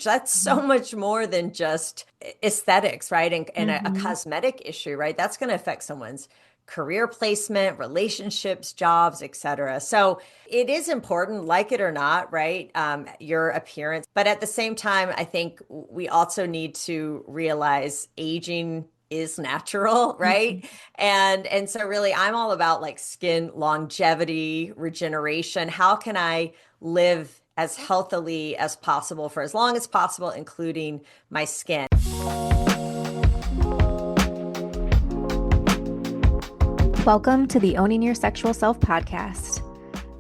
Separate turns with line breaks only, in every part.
That's so much more than just aesthetics, right? And a
Mm-hmm.
cosmetic issue, right? That's going to affect someone's career placement, relationships, jobs, etc. So it is important, like it or not, right? Your appearance. But at the same time, I think we also need to realize aging is natural, right? And so really I'm all about like skin longevity, regeneration. How can I live as healthily as possible for as long as possible, including my skin?
Welcome to the Owning Your Sexual Self podcast.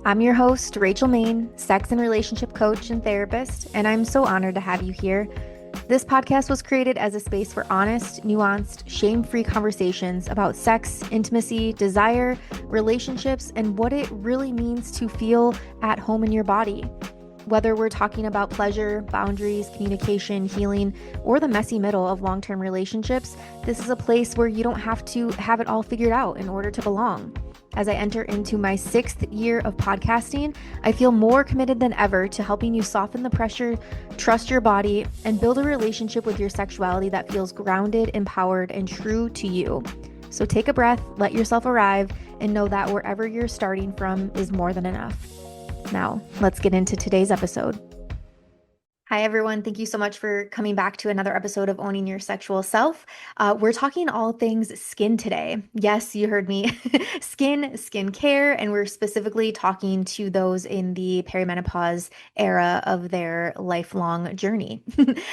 I'm your host, Rachel Main, sex and relationship coach and therapist, and I'm so honored to have you here. This podcast was created as a space for honest, nuanced, shame-free conversations about sex, intimacy, desire, relationships, and what it really means to feel at home in your body. Whether we're talking about pleasure, boundaries, communication, healing, or the messy middle of long-term relationships, this is a place where you don't have to have it all figured out in order to belong. As I enter into my 6th year of podcasting, I feel more committed than ever to helping you soften the pressure, trust your body, and build a relationship with your sexuality that feels grounded, empowered, and true to you. So take a breath, let yourself arrive, and know that wherever you're starting from is more than enough. Now, let's get into today's episode. Hi, everyone. Thank you so much for coming back to another episode of Owning Your Sexual Self. We're talking all things skin today. Yes, you heard me. Skincare, and we're specifically talking to those in the perimenopause era of their lifelong journey.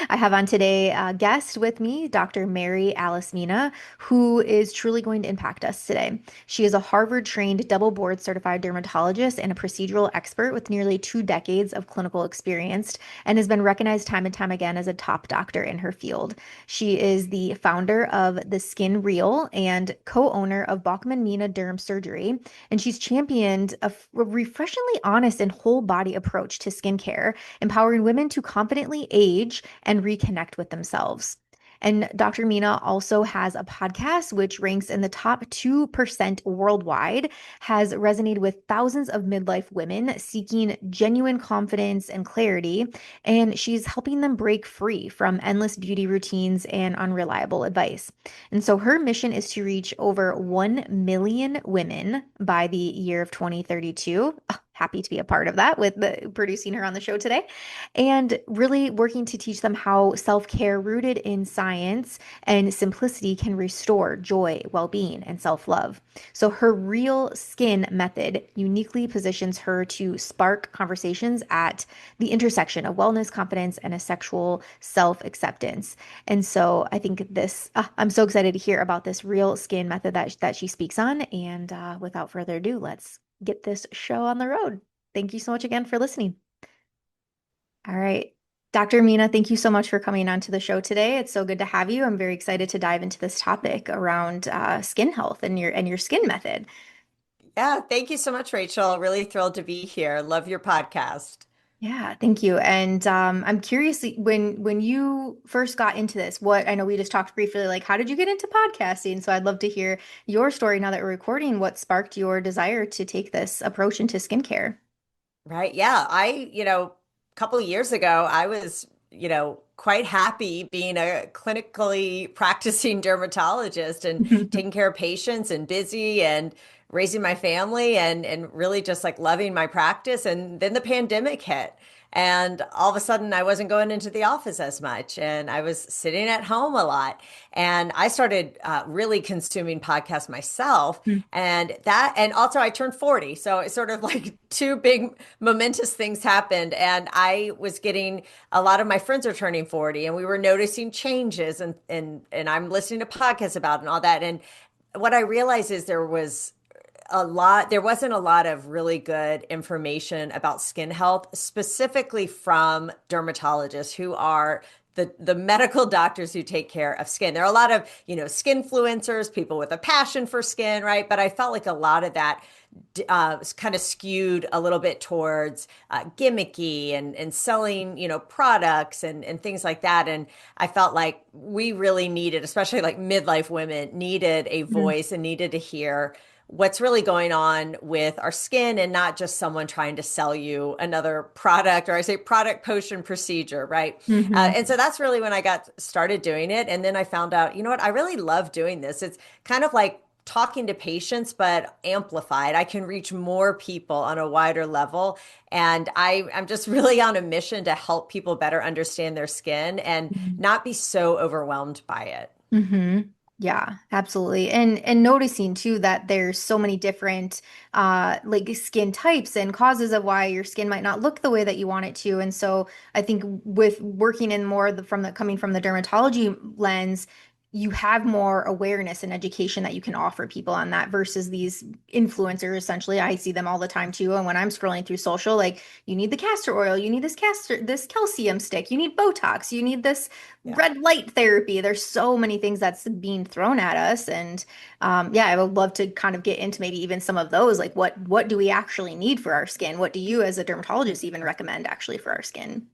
I have on today a guest with me, Dr. Mary Alice Mina, who is truly going to impact us today. She is a Harvard-trained, double board certified dermatologist and a procedural expert with nearly 2 decades of clinical experience and has been recognized time and time again as a top doctor in her field. She is the founder of The Skin Real and co-owner of Bachman Mina Derm Surgery, and she's championed a refreshingly honest and whole body approach to skincare, empowering women to confidently age and reconnect with themselves. And Dr. Mina also has a podcast which ranks in the top 2% worldwide, has resonated with thousands of midlife women seeking genuine confidence and clarity, and she's helping them break free from endless beauty routines and unreliable advice. And so her mission is to reach over 1 million women by the year of 2032. Happy to be a part of that with producing her on the show today, and really working to teach them how self-care rooted in science and simplicity can restore joy, well-being, and self-love. So her real skin method uniquely positions her to spark conversations at the intersection of wellness, confidence, and a sexual self-acceptance. And so I think I'm so excited to hear about this real skin method that she speaks on. And without further ado, let's get this show on the road. Thank you so much again for listening. All right. Dr. Mina, thank you so much for coming on to the show today. It's so good to have you. I'm very excited to dive into this topic around skin health and your skin method.
Yeah, thank you so much, Rachel. Really thrilled to be here. Love your podcast.
Yeah, thank you. And I'm curious when you first got into this, what I know we just talked briefly, like how did you get into podcasting? So I'd love to hear your story now that we're recording. What sparked your desire to take this approach into skincare?
Right. Yeah. A couple of years ago, I was, quite happy being a clinically practicing dermatologist and taking care of patients and busy and raising my family and really just like loving my practice. And then the pandemic hit. And all of a sudden, I wasn't going into the office as much, and I was sitting at home a lot. And I started really consuming podcasts myself, and also I turned 40, so it's sort of like two big momentous things happened. And I was getting a lot of my friends are turning 40, and we were noticing changes, and I'm listening to podcasts about it and all that. And what I realized is there wasn't a lot of really good information about skin health, specifically from dermatologists who are the medical doctors who take care of skin. There are a lot of, skinfluencers, people with a passion for skin, right? But I felt like a lot of that was kind of skewed a little bit towards gimmicky and selling, products and things like that. And I felt like we really needed, especially like midlife women, needed a voice and needed to hear what's really going on with our skin and not just someone trying to sell you another product, or I say product, potion, procedure, right? And
Hmm.
so that's really when I got started doing it. And then I found out, you know what, I really love doing this. It's kind of like talking to patients, but amplified. I can reach more people on a wider level. And I'm just really on a mission to help people better understand their skin and not be so overwhelmed by it.
Hmm. Yeah, absolutely. And noticing too that there's so many different like skin types and causes of why your skin might not look the way that you want it to. And so I think with working in more from the coming from the dermatology lens, you have more awareness and education that you can offer people on that versus these influencers. Essentially, I see them all the time too. And when I'm scrolling through social, like you need the castor oil, you need this calcium stick, you need Botox, you need this
Yeah.
red light therapy. There's so many things that's being thrown at us. And yeah, I would love to kind of get into maybe even some of those. Like what do we actually need for our skin? What do you as a dermatologist even recommend actually for our skin?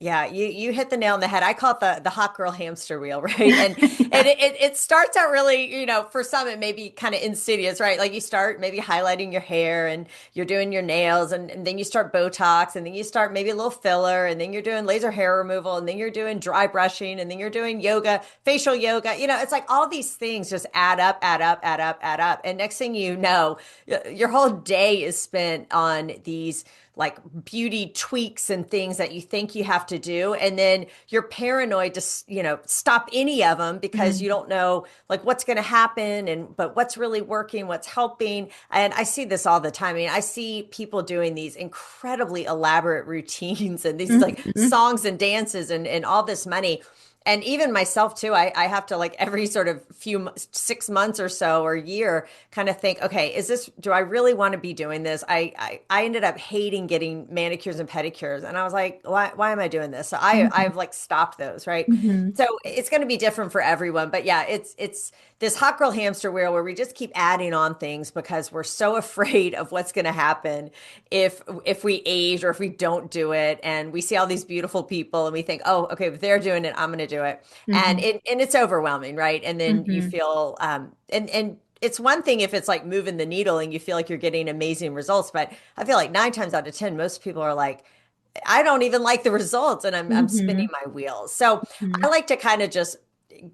Yeah, you hit the nail on the head. I call it the hot girl hamster wheel, right? And
Yeah.
it starts out really, for some it may be kind of insidious, right? Like you start maybe highlighting your hair and you're doing your nails and then you start Botox and then you start maybe a little filler and then you're doing laser hair removal and then you're doing dry brushing and then you're doing yoga, facial yoga. It's like all these things just add up, add up, add up, add up. And next thing you know, your whole day is spent on these like beauty tweaks and things that you think you have to do. And then you're paranoid to, stop any of them because you
Mhm.
don't know like what's going to happen but what's really working, what's helping. And I see this all the time. I mean, I see people doing these incredibly elaborate routines and these like
Mhm.
songs and dances and all this money. And even myself too, I have to like every sort of 6 months or so or year kind of think, okay, do I really want to be doing this? I ended up hating getting manicures and pedicures. And I was like, why am I doing this? So
Mhm.
I've like stopped those, right?
Mhm.
So it's going to be different for everyone. But yeah, it's this hot girl hamster wheel where we just keep adding on things because we're so afraid of what's going to happen if we age or if we don't do it. And we see all these beautiful people and we think, oh, okay, if they're doing it, I'm going to do it. And
Mhm.
it's overwhelming, right? And then you
Mhm.
feel and it's one thing if it's like moving the needle and you feel like you're getting amazing results, but I feel like 9 times out of 10, most people are like, I don't even like the results, and I'm spinning
Mhm.
my wheels. So I
Mhm.
like to kind of just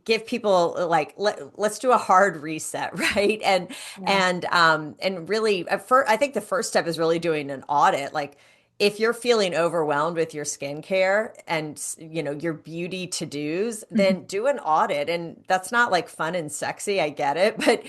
give people like let's do a hard reset, right?
Yeah.
And really at first, I think the first step is really doing an audit. Like if you're feeling overwhelmed with your skincare and your beauty to-dos,
Mhm.
then do an audit. And that's not like fun and sexy, I get it, but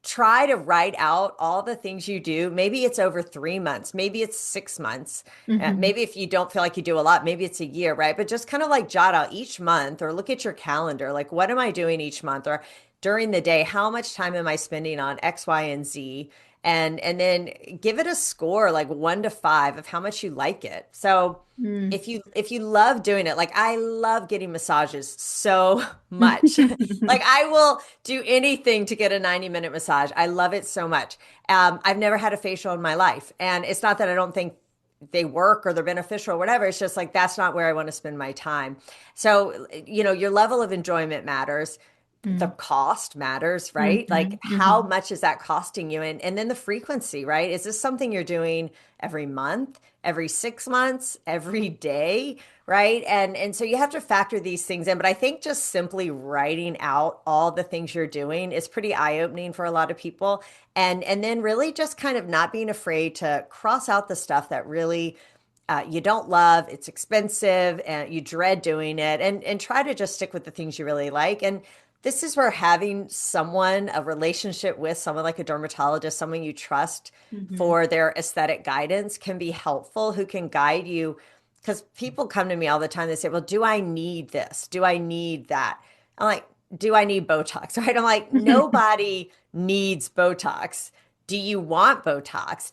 try to write out all the things you do. Maybe it's over 3 months, maybe it's 6 months.
Mhm.
Maybe if you don't feel like you do a lot, maybe it's a year, right? But just kind of like jot out each month or look at your calendar. Like, what am I doing each month? Or during the day, how much time am I spending on X, Y, and Z? And then give it a score, like 1 to 5 of how much you like it. So
Mhm.
if you love doing it, like I love getting massages so much. Like I will do anything to get a 90-minute massage. I love it so much. I've never had a facial in my life. And it's not that I don't think they work or they're beneficial or whatever. It's just like that's not where I want to spend my time. So, your level of enjoyment matters. The
Mhm.
cost matters, right? Like
Mhm.
how
Mhm.
much is that costing you? And then the frequency, right? Is this something you're doing every month, every 6 months, every day? Right. And so you have to factor these things in. But I think just simply writing out all the things you're doing is pretty eye-opening for a lot of people. And then really just kind of not being afraid to cross out the stuff that really you don't love, it's expensive, and you dread doing it, and try to just stick with the things you really like. And this is where having a relationship with someone like a dermatologist, someone you trust
Mhm.
for their aesthetic guidance can be helpful, who can guide you. Because people come to me all the time, they say, well, do I need this? Do I need that? I'm like, do I need Botox? Right? I'm like,
Mhm.
nobody needs Botox. Do you want Botox?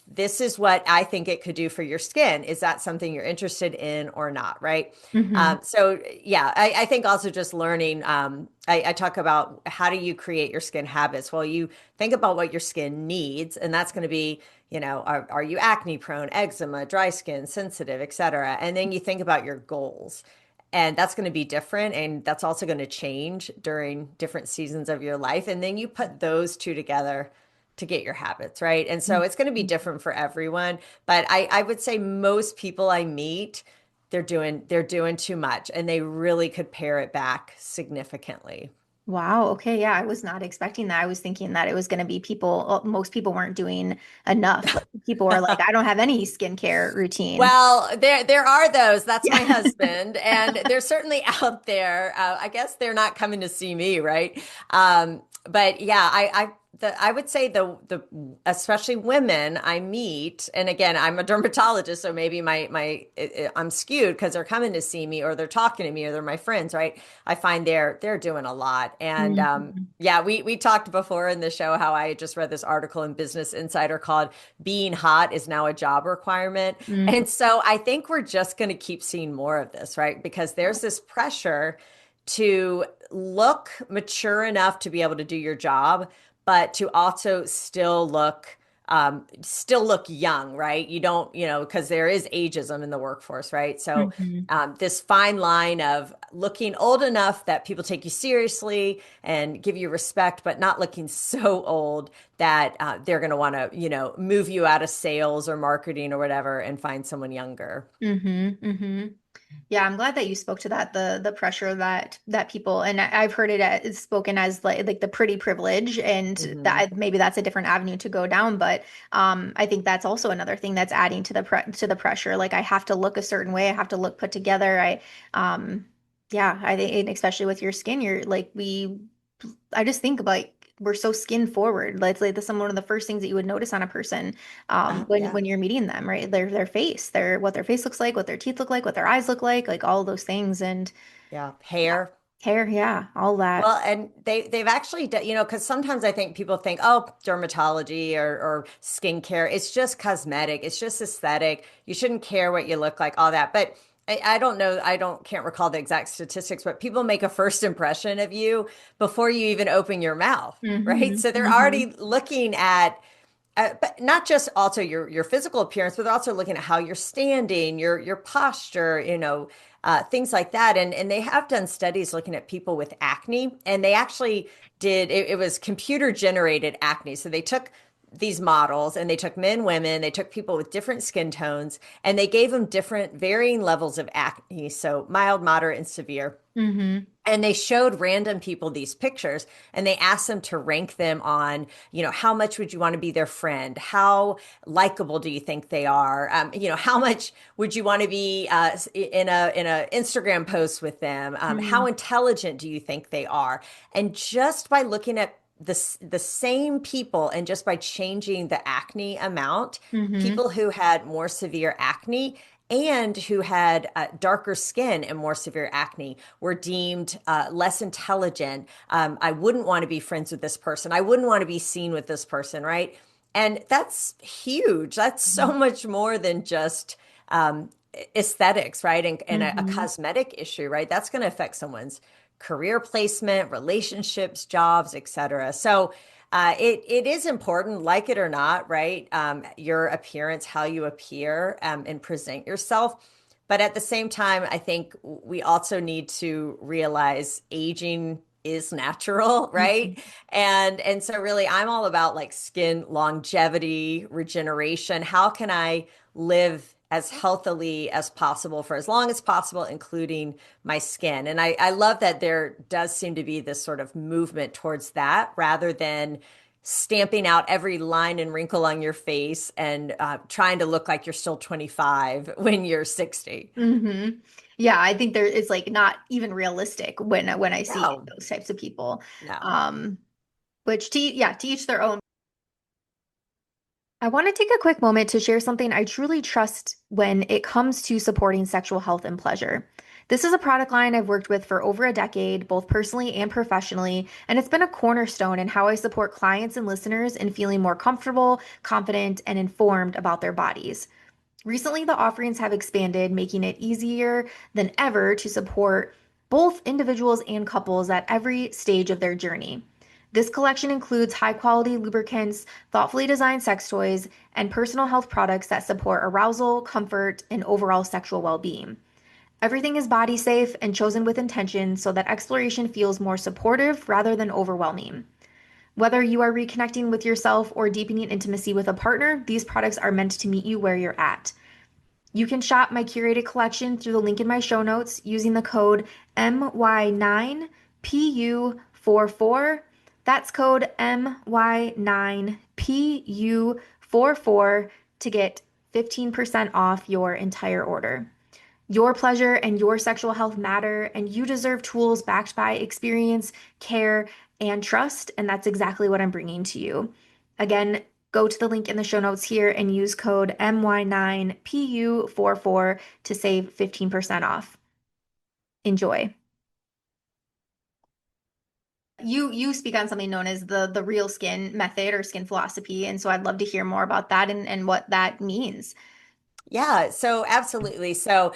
This is what I think it could do for your skin. Is that something you're interested in or not? Right.
Mhm.
So yeah, I think also just learning, I talk about how do you create your skin habits? Well, you think about what your skin needs, and that's going to be, are you acne prone, eczema, dry skin, sensitive, et cetera. And then you think about your goals. And that's going to be different. And that's also going to change during different seasons of your life. And then you put those two together to get your habits, right? And so it's going to be different for everyone. But I would say most people I meet, they're doing too much and they really could pare it back significantly.
Wow. Okay. Yeah, I was not expecting that. I was thinking that it was going to be people, well, most people weren't doing enough. Like people were like, I don't have any skincare routine.
Well, there are those. That's
Yeah.
my husband, and they're certainly out there. I guess they're not coming to see me, right? But yeah, I would say the especially women I meet, and again, I'm a dermatologist, so maybe I'm skewed because they're coming to see me, or they're talking to me, or they're my friends, right? I find they're doing a lot, and
Mhm.
yeah, we talked before in the show how I just read this article in Business Insider called "Being Hot is Now a Job Requirement."
Mhm.
And so I think we're just going to keep seeing more of this, right? Because there's this pressure to look mature enough to be able to do your job, but to also still look young, right? You don't, because there is ageism in the workforce, right? So
Mhm.
this fine line of looking old enough that people take you seriously and give you respect, but not looking so old that they're going to want to, move you out of sales or marketing or whatever and find someone younger.
Mhm. Mhm. Yeah, I'm glad that you spoke to that, the pressure that people, and I've heard it as, spoken as like the pretty privilege, and
Hmm.
that maybe that's a different avenue to go down. But I think that's also another thing that's adding to the pressure. Like I have to look a certain way, I have to look put together. Um, yeah, I think, and especially with your skin, you're like I just think like we're so skin forward. Like that's one of the first things that you would notice on a person
Oh,
when
yeah.
you're meeting them, right? Their face, what their face looks like, what their teeth look like, what their eyes look like all of those things. And
Yeah.
yeah,
Hair.
hair, yeah, all that.
Well, and they've actually because sometimes I think people think, oh, dermatology or skincare, it's just cosmetic, it's just aesthetic. You shouldn't care what you look like, all that. But I don't know, can't recall the exact statistics, but people make a first impression of you before you even open your mouth, right?
Hmm.
So they're
Hmm.
already looking at but not just also your physical appearance, but also looking at how you're standing, your posture, things like that. And they have done studies looking at people with acne, and they actually it was computer generated acne. So they took these models and they took men, women, they took people with different skin tones, and they gave them different varying levels of acne, so mild, moderate, and severe.
Hmm.
And they showed random people these pictures and they asked them to rank them on, how much would you want to be their friend? How likable do you think they are? How much would you want to be in a Instagram post with them? How
Hmm.
intelligent do you think they are? And just by looking at the same people and just by changing the acne amount,
Hmm.
people who had more severe acne and who had darker skin and more severe acne were deemed less intelligent. I wouldn't want to be friends with this person. I wouldn't want to be seen with this person, right? And that's huge. That's so much more than just um, aesthetics, right? And a
Hmm.
cosmetic issue, right? That's going to affect someone's career placement, relationships, jobs, etc. So it is important, like it or not, right? Your appearance, how you appear and present yourself. But at the same time, I think we also need to realize aging is natural, right?
Hmm.
And so really I'm all about like skin longevity, regeneration. How can I live as healthily as possible for as long as possible, including my skin? And I love that there does seem to be this sort of movement towards that rather than stamping out every line and wrinkle on your face and trying to look like you're still 25 when you're 60.
Hmm. Yeah, I think it's like not even realistic when I see
No,
those types of people.
no.
Um, which to each their own. I want to take a quick moment to share something I truly trust when it comes to supporting sexual health and pleasure. This is a product line I've worked with for over a decade, both personally and professionally, and it's been a cornerstone in how I support clients and listeners in feeling more comfortable, confident, and informed about their bodies. Recently, the offerings have expanded, making it easier than ever to support both individuals and couples at every stage of their journey. This collection includes high quality lubricants, thoughtfully designed sex toys, and personal health products that support arousal, comfort, and overall sexual well being. Everything is body safe and chosen with intention so that exploration feels more supportive rather than overwhelming. Whether you are reconnecting with yourself or deepening intimacy with a partner, these products are meant to meet you where you're at. You can shop my curated collection through the link in my show notes using the code MY9PU44. That's code MY9PU44 to get 15% off your entire order. Your pleasure and your sexual health matter, and you deserve tools backed by experience, care, and trust. And that's exactly what I'm bringing to you. Again, go to the link in the show notes here and use code MY9PU44 to save 15% off. Enjoy. You speak on something known as the real skin method or skin philosophy, and so I'd love to hear more about that and what that means.
Yeah, so absolutely. So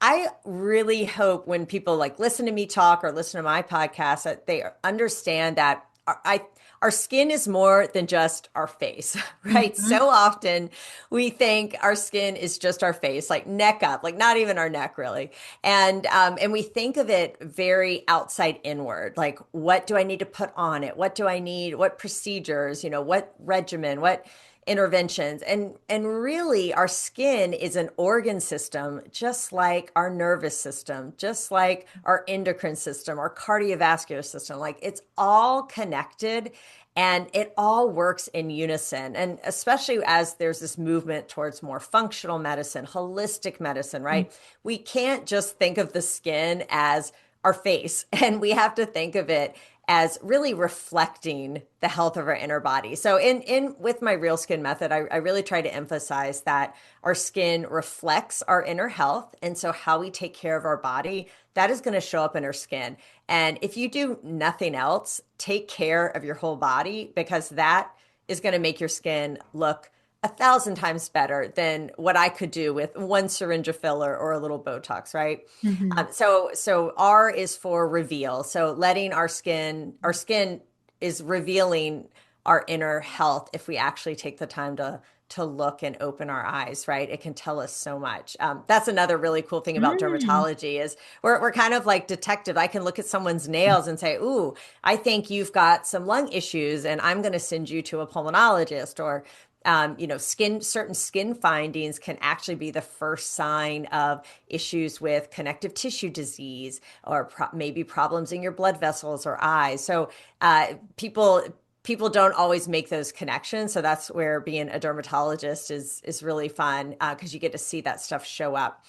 I really hope when people like listen to me talk or listen to my podcast that they understand that our skin is more than just our face, right?
Mhm.
So often we think our skin is just our face, like neck up, like not even our neck really. And we think of it very outside inward, like what do I need to put on it? What do I need? What procedures, what regimen, what interventions, and really our skin is an organ system just like our nervous system, just like our endocrine system, our cardiovascular system. Like it's all connected and it all works in unison. And especially as there's this movement towards more functional medicine, holistic medicine, right? We can't just think of the skin as our face and we have to think of it as really reflecting the health of our inner body. So in with my real skin method, I really try to emphasize that our skin reflects our inner health. And so how we take care of our body, that is going to show up in our skin. And if you do nothing else, take care of your whole body because that is going to make your skin look 1,000 times better than what I could do with one syringe of filler or a little Botox, right?
Mhm.
So R is for reveal. So letting our skin is revealing our inner health if we actually take the time to look and open our eyes, right? It can tell us so much. That's another really cool thing about
Mm.
dermatology is we're kind of like detective. I can look at someone's nails and say, "Ooh, I think you've got some lung issues, and I'm going to send you to a pulmonologist." Or certain skin findings can actually be the first sign of issues with connective tissue disease or maybe problems in your blood vessels or eyes. So people don't always make those connections. So that's where being a dermatologist is really fun because you get to see that stuff show up.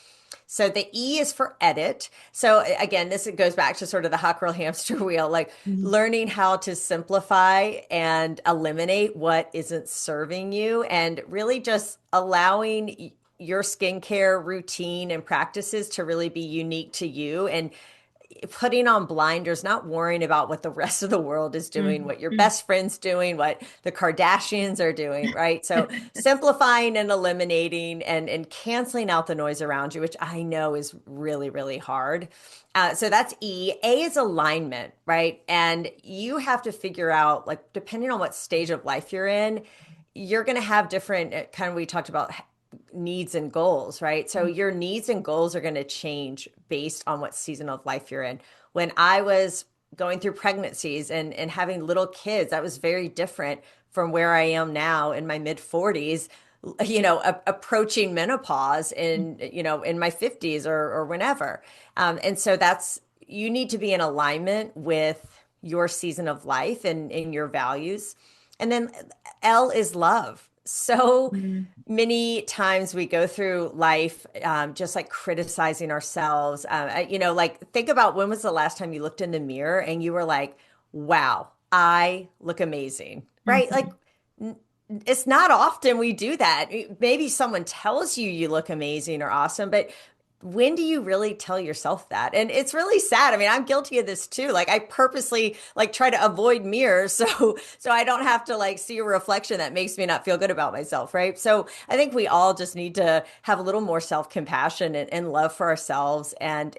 So the E is for edit. So again, this goes back to sort of the hot girl hamster wheel, like
Mhm.
learning how to simplify and eliminate what isn't serving you and really just allowing your skincare routine and practices to really be unique to you and putting on blinders, not worrying about what the rest of the world is doing, what your
Mhm.
best friend's doing, what the Kardashians are doing, right? So simplifying and eliminating and canceling out the noise around you, which I know is really, really hard. So that's E. A is alignment, right? And you have to figure out, like, depending on what stage of life you're in, you're going to have different kind of, we talked about needs and goals, right? So your needs and goals are going to change based on what season of life you're in. When I was going through pregnancies and having little kids, that was very different from where I am now in my mid 40s, approaching menopause in my 50s or whenever. And so you need to be in alignment with your season of life and in your values. And then L is love. So
Mhm.
many times we go through life just like criticizing ourselves. Like think about when was the last time you looked in the mirror and you were like, wow, I look amazing, right? Like
Mhm.
it's not often we do that. Maybe someone tells you you look amazing or awesome, but when do you really tell yourself that? And it's really sad. I mean, I'm guilty of this too. Like I purposely like try to avoid mirrors so I don't have to like see a reflection that makes me not feel good about myself, right? So I think we all just need to have a little more self-compassion and love for ourselves and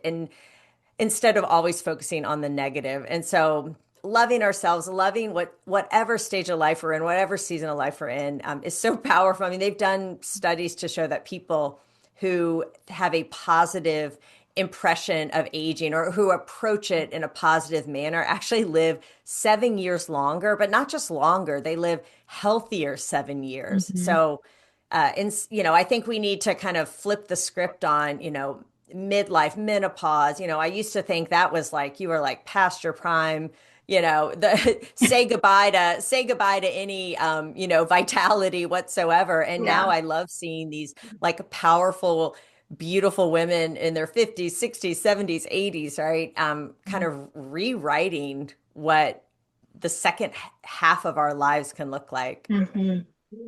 instead of always focusing on the negative. And so loving ourselves, loving whatever stage of life we're in, whatever season of life we're in, is so powerful. I mean, they've done studies to show that people who have a positive impression of aging or who approach it in a positive manner actually live 7 years longer, but not just longer, they live healthier 7 years.
Hmm.
So, I think we need to kind of flip the script on, midlife, menopause. I used to think that was like you were like past your prime, the say goodbye to any vitality whatsoever. And now
Yeah.
I love seeing these like powerful, beautiful women in their 50s, 60s, 70s, 80s, right? Kind of rewriting what the second half of our lives can look like.
Hmm.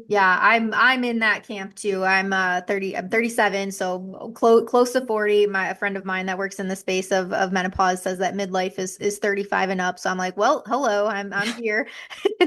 Yeah, I'm in that camp too. I'm 37, so close to 40. A friend of mine that works in the space of menopause says that midlife is 35 and up. So I'm like, well, hello, I'm here.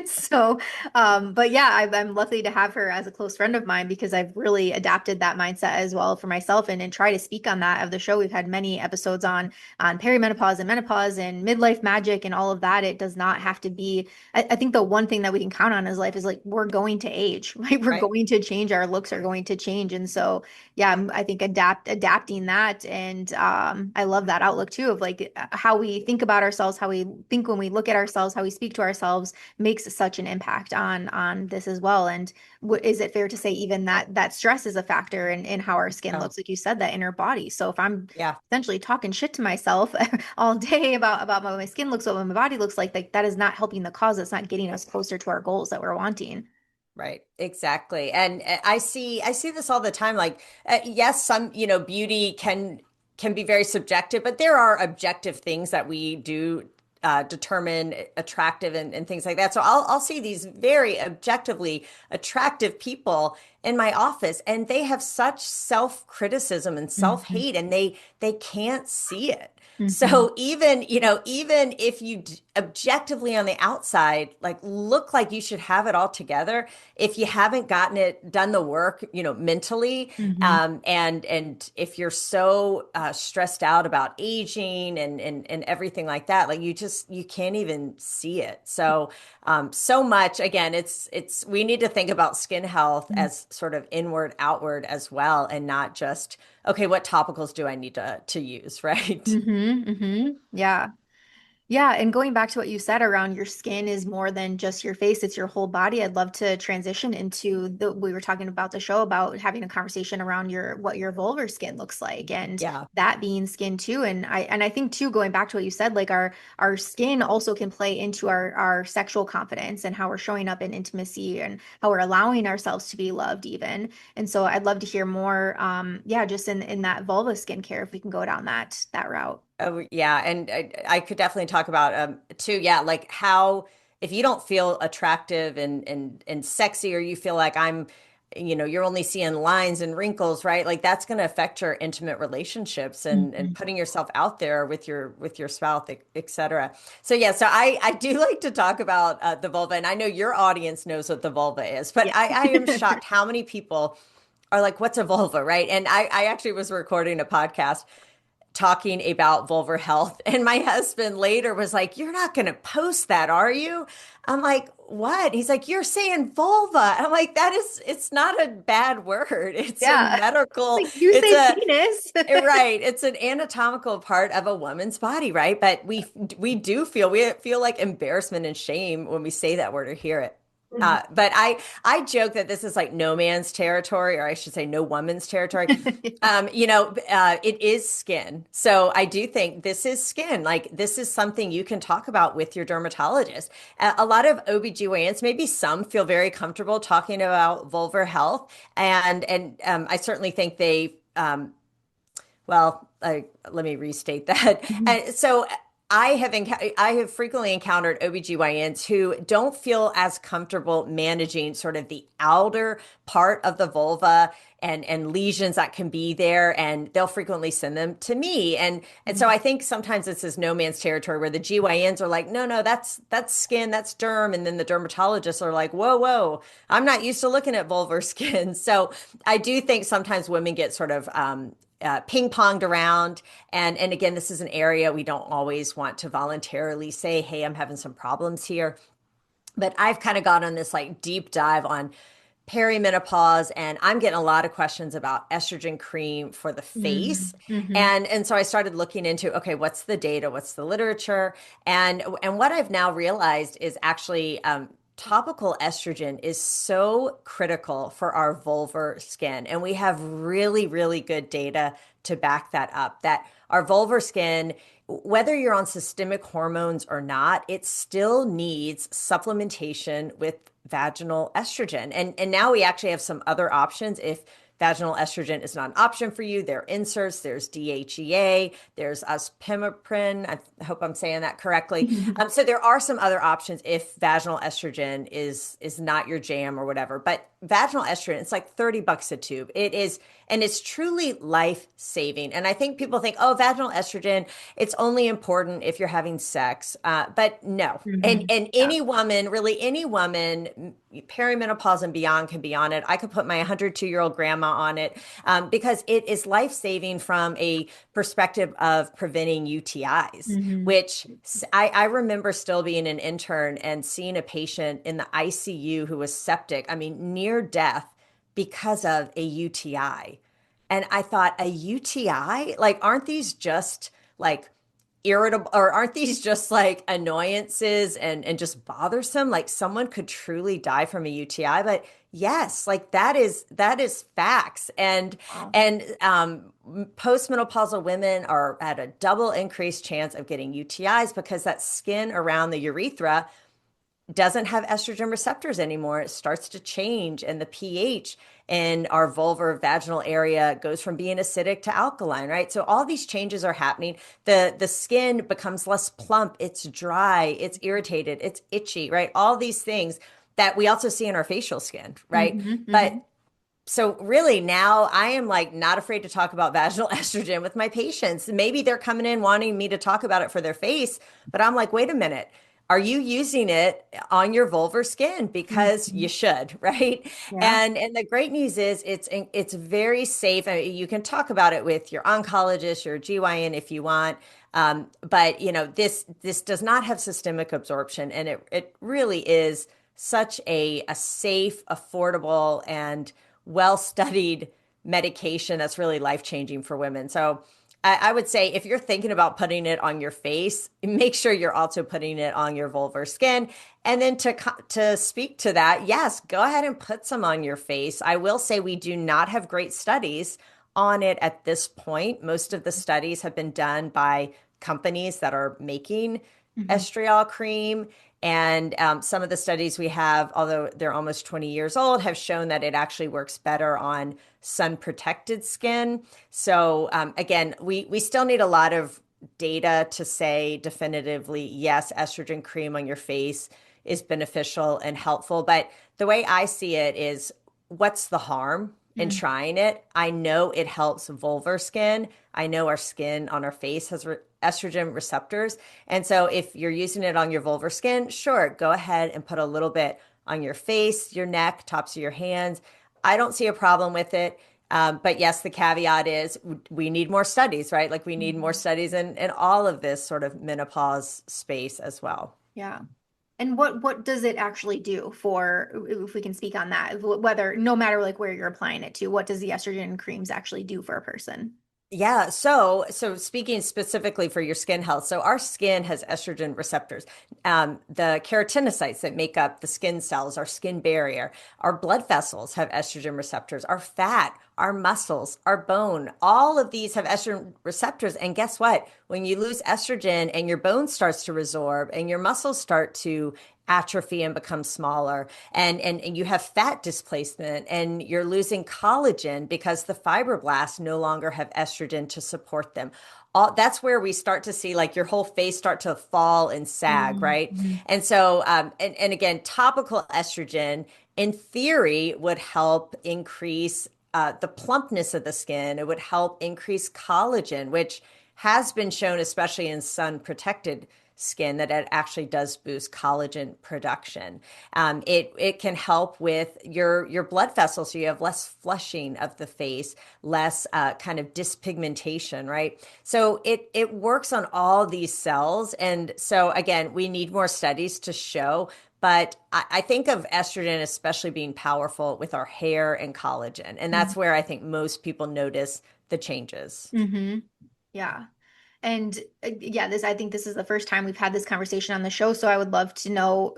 So, but yeah, I'm lucky to have her as a close friend of mine because I've really adapted that mindset as well for myself and try to speak on that of the show. We've had many episodes on perimenopause and menopause and midlife magic and all of that. It does not have to be. I think the one thing that we can count on in life is like we're going to age, right? We're
Right.
going to change. Our looks are going to change, and so yeah, I think adapting that, and I love that outlook too of like how we think about ourselves, how we think when we look at ourselves, how we speak to ourselves makes such an impact on this as well. And is it fair to say even that stress is a factor in how our skin
Oh,
looks, like you said, that inner body? So if I'm
yeah.
essentially talking shit to myself all day about how my skin looks, what my body looks like that is not helping the cause. It's not getting us closer to our goals that we're wanting.
Right, exactly. And I see this all the time. Like, yes, some, beauty can be very subjective, but there are objective things that we do determine attractive and things like that. So I'll see these very objectively attractive people in my office, and they have such self-criticism and
Hmm.
self-hate, and they can't see it.
Hmm.
So even if you objectively on the outside like look like you should have it all together, if you haven't gotten it done the work, mentally,
Hmm.
and if you're so stressed out about aging and everything like that, like you can't even see it. So so much again, it's we need to think about skin health as sort of inward outward as well, and not just okay, what topicals do I need to use, right?
Hmm. Hmm. Yeah. Yeah, and going back to what you said around your skin is more than just your face, it's your whole body. I'd love to transition into we were talking about the show about having a conversation around what your vulvar skin looks like and
Yeah.
that being skin too. And I think too, going back to what you said, like our skin also can play into our sexual confidence and how we're showing up in intimacy and how we're allowing ourselves to be loved even. And so I'd love to hear more, yeah, just in that vulva skincare if we can go down that route.
Oh, yeah. And I could definitely talk about too, yeah, like how if you don't feel attractive and sexy, or you feel like you're only seeing lines and wrinkles, right? Like that's going to affect your intimate relationships and
Mhm.
putting yourself out there with your spouse, et cetera. So yeah, so I do like to talk about the vulva, and I know your audience knows what the vulva is, but
Yeah.
I am shocked how many people are like, what's a vulva, right? And I actually was recording a podcast talking about vulvar health. And my husband later was like, "You're not going to post that, are you?" I'm like, "What?" He's like, "You're saying vulva." I'm like, it's not a bad word. It's a
Yeah.
medical,
Like you
it's
say
a,
penis.
right. It's an anatomical part of a woman's body, right? But we feel like embarrassment and shame when we say that word or hear it. But I joke that this is like no man's territory, or I should say no woman's territory. It is skin. So I do think this is skin. Like this is something you can talk about with your dermatologist. A lot of OBGYNs, maybe some feel very comfortable talking about vulvar health. And I certainly think let me restate that.
Mhm.
And so I have frequently encountered OBGYNs who don't feel as comfortable managing sort of the outer part of the vulva and lesions that can be there, and they'll frequently send them to me. And so I think sometimes this is no man's territory where the GYNs are like, no, that's skin, that's derm, and then the dermatologists are like, whoa, I'm not used to looking at vulvar skin. So I do think sometimes women get sort of ping ponged around. And again, this is an area we don't always want to voluntarily say, hey, I'm having some problems here. But I've kind of gone on this like deep dive on perimenopause, and I'm getting a lot of questions about estrogen cream for the face.
Mm-hmm.
And so I started looking into, okay, what's the data? What's the literature? And what I've now realized is actually topical estrogen is so critical for our vulvar skin. And we have really, really good data to back that up, that our vulvar skin, whether you're on systemic hormones or not, it still needs supplementation with vaginal estrogen. And now we actually have some other options if vaginal estrogen is not an option for you. There are inserts, there's DHEA, there's ospemifene. I hope I'm saying that correctly. So there are some other options if vaginal estrogen is not your jam or whatever. But vaginal estrogen, it's like $30 a tube. It is, and it's truly life saving. And I think people think, oh, vaginal estrogen, it's only important if you're having sex. But no. And
Mm-hmm.
and
Yeah.
any woman, really any woman, perimenopause and beyond can be on it. I could put my 102-year-old grandma on it because it is life saving from a perspective of preventing UTIs,
Mm-hmm.
which I remember still being an intern and seeing a patient in the ICU who was septic, I mean, near death because of a UTI. And I thought, a UTI? Like, aren't these just like irritable, or aren't these just like annoyances and just bothersome? Like someone could truly die from a UTI. But yes, like that is facts. And
Wow.
and postmenopausal women are at a double increased chance of getting UTIs because that skin around the urethra doesn't have estrogen receptors anymore. It starts to change, and the pH in our vulvar vaginal area goes from being acidic to alkaline, right? So all these changes are happening. The skin becomes less plump, it's dry, it's irritated, it's itchy, right? All these things that we also see in our facial skin, right?
Mm-hmm. Mm-hmm.
But so really now I am like not afraid to talk about vaginal estrogen with my patients. Maybe they're coming in wanting me to talk about it for their face, but I'm like, wait a minute. Are you using it on your vulvar skin? Because
Mm-hmm.
you should, right?
Yeah.
And the great news is it's very safe. I mean, you can talk about it with your oncologist, your GYN if you want. But you know, this does not have systemic absorption, and it really is such a safe, affordable, and well-studied medication that's really life-changing for women. So I would say if you're thinking about putting it on your face, make sure you're also putting it on your vulvar skin. And then to speak to that, yes, go ahead and put some on your face. I will say we do not have great studies on it at this point. Most of the studies have been done by companies that are making
Mm-hmm.
estriol cream. And some of the studies we have, although they're almost 20 years old, have shown that it actually works better on sun protected skin. So again, we still need a lot of data to say definitively, yes, estrogen cream on your face is beneficial and helpful. But the way I see it is, what's the harm in
Mm-hmm.
trying it? I know it helps vulvar skin. I know our skin on our face has estrogen receptors. And so if you're using it on your vulvar skin, sure, go ahead and put a little bit on your face, your neck, tops of your hands. I don't see a problem with it. But yes, the caveat is we need more studies, right? Like we need more
Mm-hmm.
studies in all of this sort of menopause space as well.
Yeah. And what does it actually do for, if we can speak on that, whether no matter like where you're applying it to, what does the estrogen creams actually do for a person?
Yeah, so speaking specifically for your skin health, so our skin has estrogen receptors. The keratinocytes that make up the skin cells, our skin barrier, our blood vessels have estrogen receptors, our fat, our muscles, our bone, all of these have estrogen receptors. And guess what? When you lose estrogen and your bone starts to resorb and your muscles start to atrophy and become smaller, and you have fat displacement, and you're losing collagen because the fibroblasts no longer have estrogen to support them. All that's where we start to see like your whole face start to fall and sag, right?
Mm-hmm.
And so and again, topical estrogen in theory would help increase the plumpness of the skin. It would help increase collagen, which has been shown, especially in sun protected skin, that it actually does boost collagen production. It can help with your blood vessels, so you have less flushing of the face, less kind of dyspigmentation, right? So it works on all these cells, and so again, we need more studies to show. But I think of estrogen especially being powerful with our hair and collagen. And
Mhm.
that's where I think most people notice the changes.
Mhm. Yeah. And yeah, this I think this is the first time we've had this conversation on the show, so I would love to know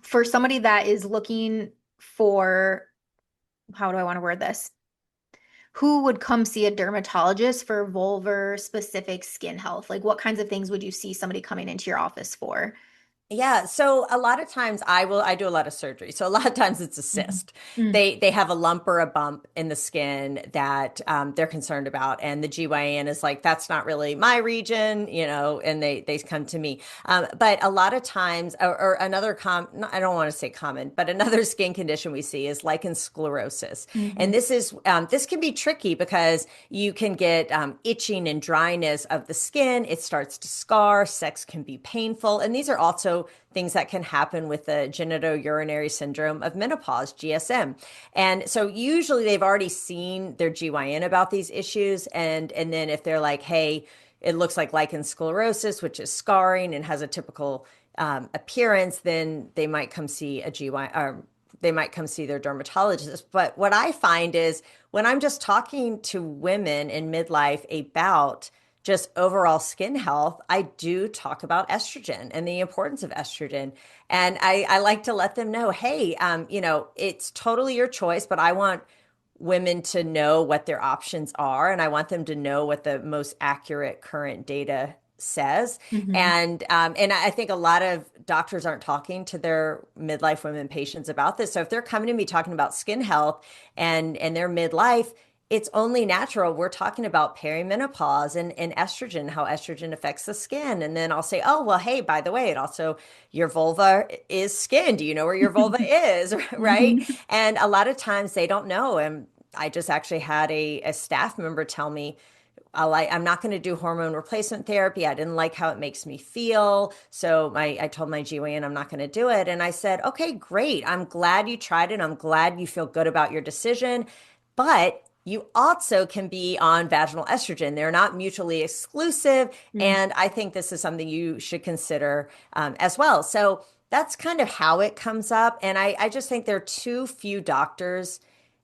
for somebody that is looking for, how do I want to word this? Who would come see a dermatologist for vulvar specific skin health? Like what kinds of things would you see somebody coming into your office for?
Yeah, so a lot of times I do a lot of surgery. So a lot of times it's a
Mhm.
cyst.
Mm.
They have a lump or a bump in the skin that they're concerned about, and the GYN is like, that's not really my region, and they come to me. But a lot of times, or another I don't want to say common, but another skin condition we see is lichen sclerosis, and
Mhm.
this can be tricky because you can get itching and dryness of the skin. It starts to scar. Sex can be painful, and these are also things that can happen with the genitourinary syndrome of menopause, GSM. And so usually they've already seen their GYN about these issues. And then if they're like, hey, it looks like lichen sclerosis, which is scarring and has a typical appearance, then they might come see a GYN, or they might come see their dermatologist. But what I find is when I'm just talking to women in midlife about just overall skin health, I do talk about estrogen and the importance of estrogen. And I like to let them know, hey, it's totally your choice, but I want women to know what their options are. And I want them to know what the most accurate current data says.
Mhm.
And I think a lot of doctors aren't talking to their midlife women patients about this. So if they're coming to me talking about skin health and their midlife, it's only natural. We're talking about perimenopause and estrogen, how estrogen affects the skin. And then I'll say, oh, well, hey, by the way, it also, your vulva is skin. Do you know where your vulva is? Right.
Mhm.
And a lot of times they don't know. And I just actually had a staff member tell me, I'm not going to do hormone replacement therapy. I didn't like how it makes me feel. So I told my GYN I'm not going to do it. And I said, okay, great. I'm glad you tried it. I'm glad you feel good about your decision. But you also can be on vaginal estrogen. They're not mutually exclusive.
Mm.
And I think this is something you should consider as well. So that's kind of how it comes up. And I just think there are too few doctors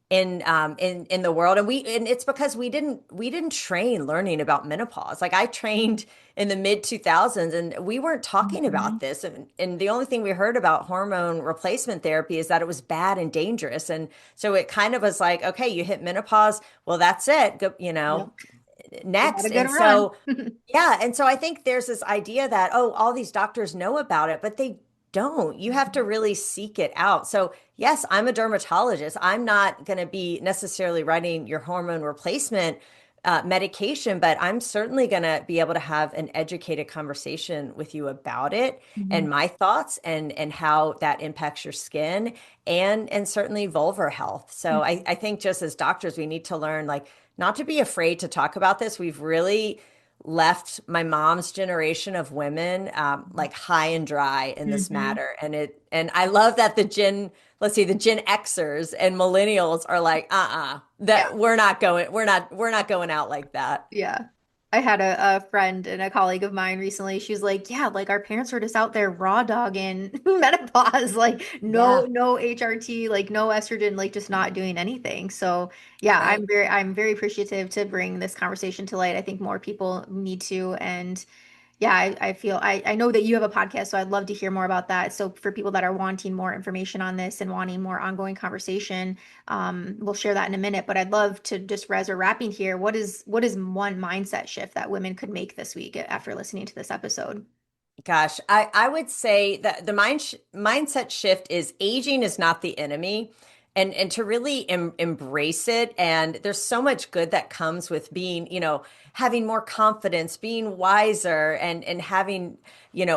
in the world, and it's because we didn't train learning about menopause. Like I trained in the mid 2000s and we weren't talking about
Mhm.
this, and the only thing we heard about hormone replacement therapy is that it was bad and dangerous. And so it kind of was like, okay, you hit menopause, well, that's it. Go,
Yep. You had a
next.
good
And
run.
so yeah. And so I think there's this idea that, oh, all these doctors know about it, but they don't. You have to really seek it out. So, yes, I'm a dermatologist. I'm not going to be necessarily writing your hormone replacement medication, but I'm certainly going to be able to have an educated conversation with you about it
Mhm.
and my thoughts and how that impacts your skin and certainly vulvar health. So
Mhm.
I think just as doctors, we need to learn like not to be afraid to talk about this. We've really left my mom's generation of women like high and dry in this
Mhm.
matter. And I love that the Gen Xers and millennials are like,
Yeah.
that we're not going out like that.
Yeah. I had a friend and a colleague of mine recently. She was like, yeah, like our parents were just out there raw dogging menopause, like
Yeah,
no HRT, like no estrogen, like just not doing anything. So yeah,
right.
I'm very appreciative to bring this conversation to light. I think more people need to. And yeah, I feel I know that you have a podcast, so I'd love to hear more about that. So for people that are wanting more information on this and wanting more ongoing conversation, we'll share that in a minute. But I'd love to just as we're wrapping here, what is one mindset shift that women could make this week after listening to this episode?
Gosh, I would say that the mindset shift is aging is not the enemy, and to really embrace it. And there's so much good that comes with being, having more confidence, being wiser, and having,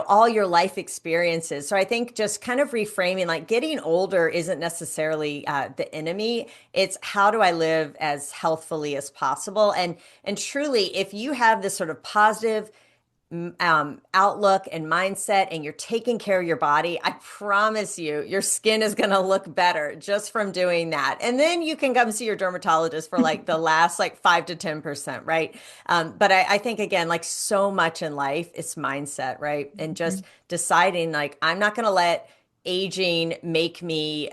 all your life experiences. So I think just kind of reframing, like getting older isn't necessarily the enemy. It's how do I live as healthfully as possible, and truly, if you have this sort of positive outlook and mindset and you're taking care of your body, I promise you, your skin is going to look better just from doing that. And then you can come see your dermatologist for like the last like 5 to 10%, right? But I think again, like so much in life, it's mindset, right? And just deciding like, I'm not going to let aging make me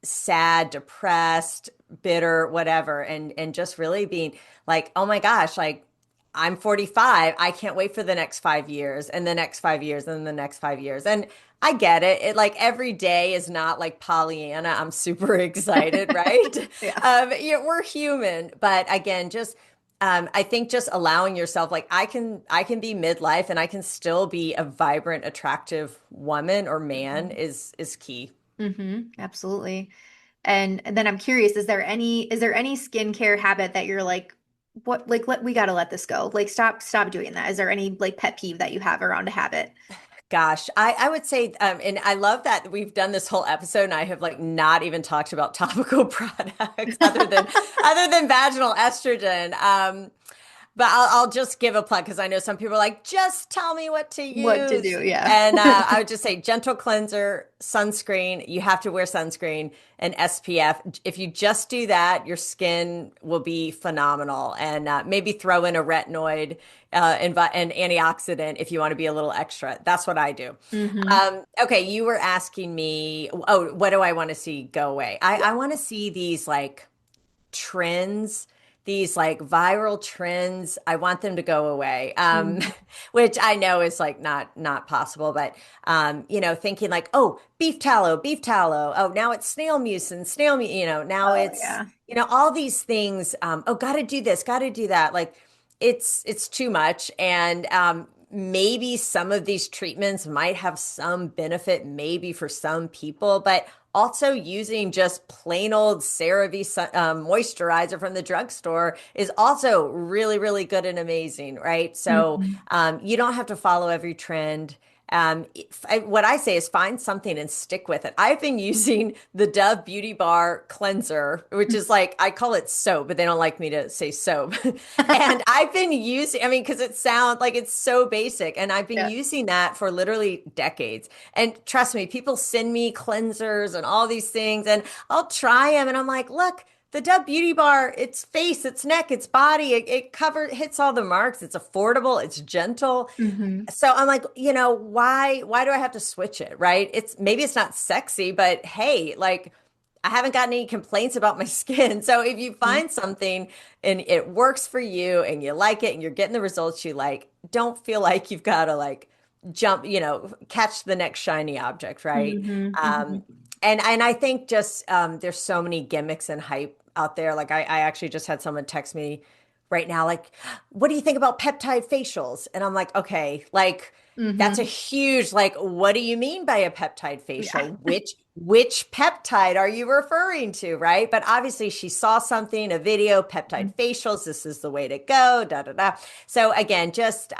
sad, depressed, bitter, whatever, and just really being like, oh my gosh, like I'm 45. I can't wait for the next 5 years and the next 5 years and the next 5 years. And I get it. It like every day is not like Pollyanna. I'm super excited, right?
Yeah.
Yeah, we're human, but again, just I think just allowing yourself, like I can be midlife and I can still be a vibrant, attractive woman or man is key.
Absolutely. And then I'm curious, is there any skincare habit that you're like, what, like, we gotta let this go. Like, stop doing that. Is there any like pet peeve that you have around a habit?
Gosh, I would say, and I love that we've done this whole episode, and I have like not even talked about topical products other than vaginal estrogen. But I'll just give a plug because I know some people are like, just tell me what to
What to
use.
do? Yeah.
And I would just say gentle cleanser, sunscreen. You have to wear sunscreen and SPF. If you just do that, your skin will be phenomenal. And maybe throw in a retinoid and antioxidant if you want to be a little extra. That's what I do.
hmm
Okay, you were asking me, oh, what do I want to see go away? I
Yeah.
want to see these like trends, these like viral trends. I want them to go away.
Mhm.
Which I know is like not possible, but thinking like, oh, beef tallow, beef tallow. Oh, now it's snail mucin, now
Oh
it's,
yeah.
all these things. Oh, gotta do this, gotta do that. Like it's too much. And maybe some of these treatments might have some benefit, maybe for some people, but also using just plain old CeraVe moisturizer from the drugstore is also really, really good and amazing, right? So
hmm
you don't have to follow every trend. What I say is find something and stick with it. I've been using the Dove Beauty Bar cleanser, which is like, I call it soap, but they don't like me to say soap. And I've been using, I mean, because it sounds like it's so basic. And I've been
Yeah.
using that for literally decades. And trust me, people send me cleansers and all these things, and I'll try them. And I'm like, look, the Dove Beauty Bar, it's face, it's neck, it's body, it hits all the marks. It's affordable, it's gentle.
hmm
So I'm like, why do I have to switch it, right? Maybe it's not sexy, but hey, like I haven't gotten any complaints about my skin. So if you find something and it works for you and you like it and you're getting the results you like, don't feel like you've got to like jump, catch the next shiny object, right?
hmm
Um,
hmm
and I think just there's so many gimmicks and hype out there. Like I actually just had someone text me right now, like, what do you think about peptide facials? And I'm like, okay, like that's a
hmm
huge, like, what do you mean by a peptide
Yeah.
facial? Which peptide are you referring to, right? But obviously she saw something, a video, peptide facials, this is the way to go, da da da. So again, just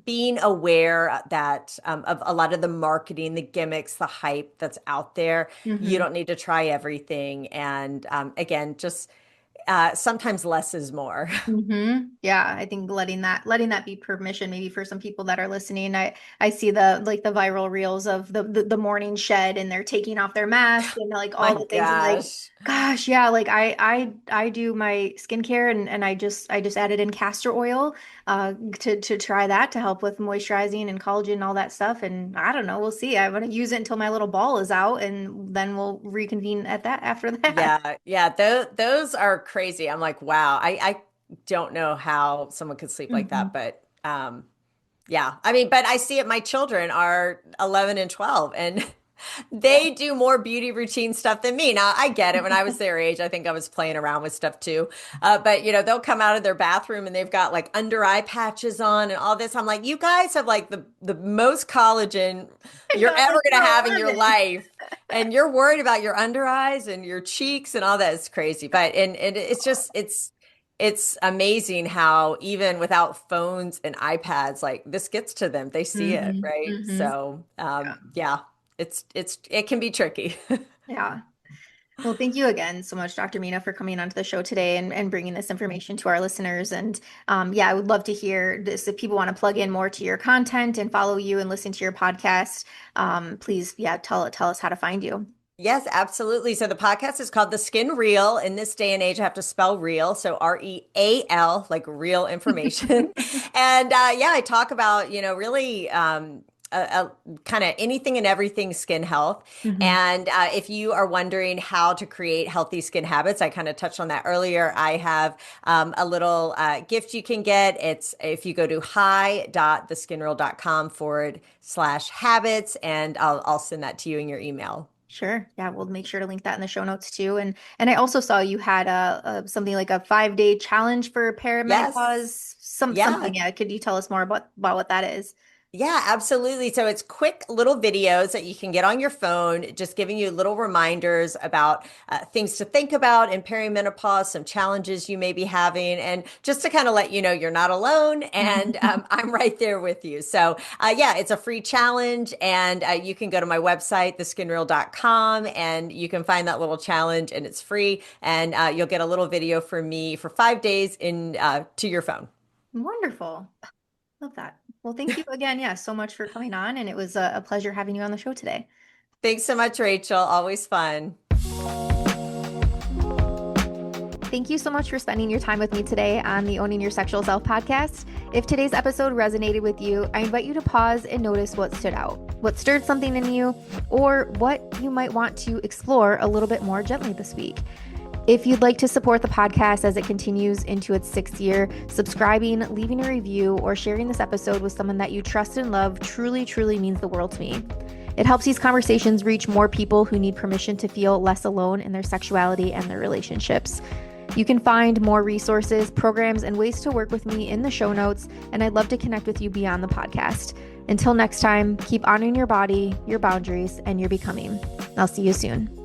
being aware that of a lot of the marketing, the gimmicks, the hype that's out there. You
hmm
don't need to try everything. And again, just sometimes less is more.
Yeah, I think letting that be permission, maybe for some people that are listening. I see the viral reels of the morning shed, and they're taking off their mask and like
My
all the things. I'm like,
gosh.
gosh, yeah, like I do my skincare, and I just added in castor oil to try that to help with moisturizing and collagen and all that stuff. And I don't know, we'll see. I'm gonna use it until my little ball is out, and then we'll reconvene at that after that.
Yeah, yeah, those are crazy. I'm like, wow, I don't know how someone could sleep like that, but yeah. I mean, but I see it, my children are 11 and 12 and
Yeah.
they do more beauty routine stuff than me. Now, I get it. When I was their age, I think I was playing around with stuff too. But they'll come out of their bathroom and they've got like under eye patches on and all this. I'm like, you guys have like the most collagen
I
you're
know,
ever
like
going
you're
to have in your
11.
life. And you're worried about your under eyes and your cheeks and all that. It's crazy. But and it's just it's amazing how even without phones and iPads, like this gets to them. They see it,
hmm
right?
hmm
So
Yeah.
yeah, it can be tricky.
Yeah. Well, thank you again so much, Dr. Mina, for coming onto the show today and bringing this information to our listeners. And yeah, I would love to hear this. If people want to plug in more to your content and follow you and listen to your podcast, please, yeah, tell us how to find you.
Yes, absolutely. So the podcast is called The Skin Real. In this day and age, I have to spell real. So REAL, like real information. And yeah, I talk about, really kind of anything and everything skin health.
Hmm.
And if you are wondering how to create healthy skin habits, I kind of touched on that earlier. I have a little gift you can get. It's if you go to hi.theskinroll.com/habits, and I'll send that to you in your email.
Sure. Yeah, we'll make sure to link that in the show notes too. And I also saw you had a something like a 5-day challenge for
Yes.
perimenopause. Something.
Yeah.
Yeah. Could you tell us more about what that is?
Yeah, absolutely. So it's quick little videos that you can get on your phone, just giving you little reminders about things to think about in perimenopause, some challenges you may be having, and just to kind of let you know you're not alone and I'm right there with you. So yeah, it's a free challenge, and you can go to my website, theskinreel.com, and you can find that little challenge, and it's free, and you'll get a little video from me for 5 days in to your phone.
Wonderful. Love that. Well, thank you again, yeah, so much for coming on, and it was a pleasure having you on the show today.
Thanks so much, Rachel. Always fun.
Thank you so much for spending your time with me today on the Owning Your Sexual Self podcast. If today's episode resonated with you, I invite you to pause and notice what stood out, what stirred something in you, or what you might want to explore a little bit more gently this week. If you'd like to support the podcast as it continues into its 6th year, subscribing, leaving a review, or sharing this episode with someone that you trust and love truly, truly means the world to me. It helps these conversations reach more people who need permission to feel less alone in their sexuality and their relationships. You can find more resources, programs, and ways to work with me in the show notes, and I'd love to connect with you beyond the podcast. Until next time, keep honoring your body, your boundaries, and your becoming. I'll see you soon.